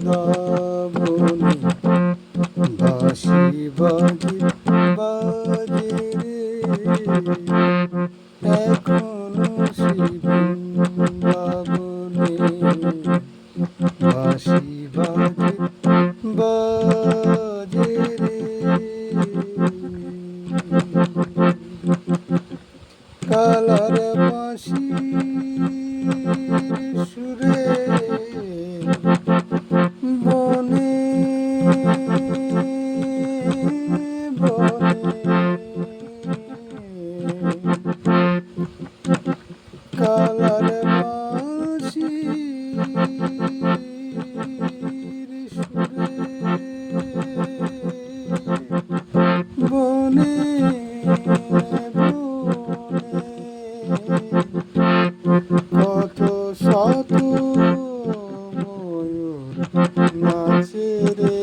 বৃন্দাবনে বাঁশি বাজে বাজে রে, এখনো সেই বৃন্দাবনে বাঁশি বাজে বাজে রে। কালার বাঁশির সুরে বনে বনে, কালার বাঁশির সুরে বনে বনে, কত শত ময়ূর নাচে রে,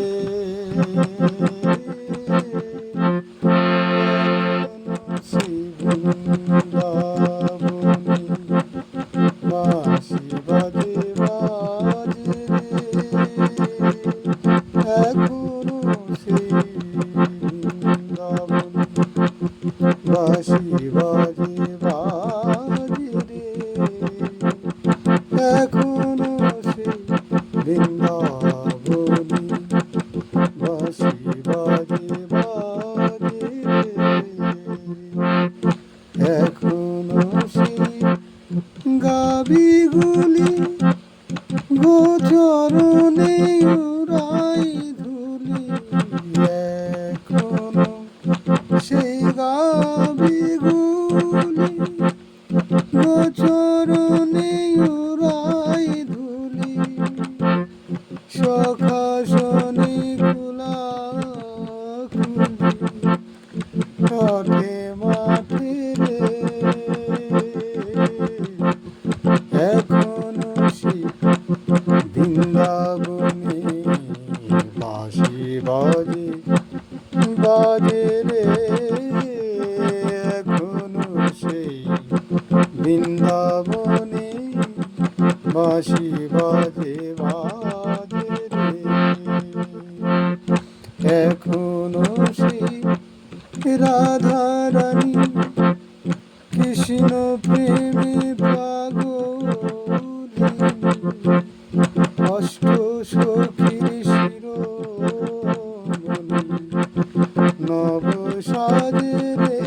সেই বৃন্দাবনে বাঁশি বাজে বাজে রে, এখনো সেই বৃন্দাবনে বাঁশি বাজে বাজে রে, এখনো সেই বৃন্দাবনে বাঁশি বাজে বাজে রে, এখনো সেই গাবিগুলি গোচরণে উড়াই ধুলি, এখনো সেই গাবিগুলি গোচরণে উড়াই ধুলি, সখা শনি কুলা কুলি মাঠে রে, এখনো সেই বৃন্দাবনে বাঁশি বাজে বাজে রে, এখনো সেই বৃন্দাবনে বাঁশি বাজে বাজে রে, এখনো সেই রাধা রানী কৃষ্ণ প্রেমে পাগলিনী, অষ্ট সখীর শিরোমণি নব সাজে রে,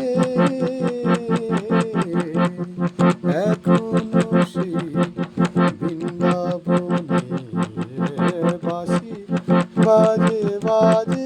এখনো সেই বৃন্দাবনে বাঁশি বাজে বাজে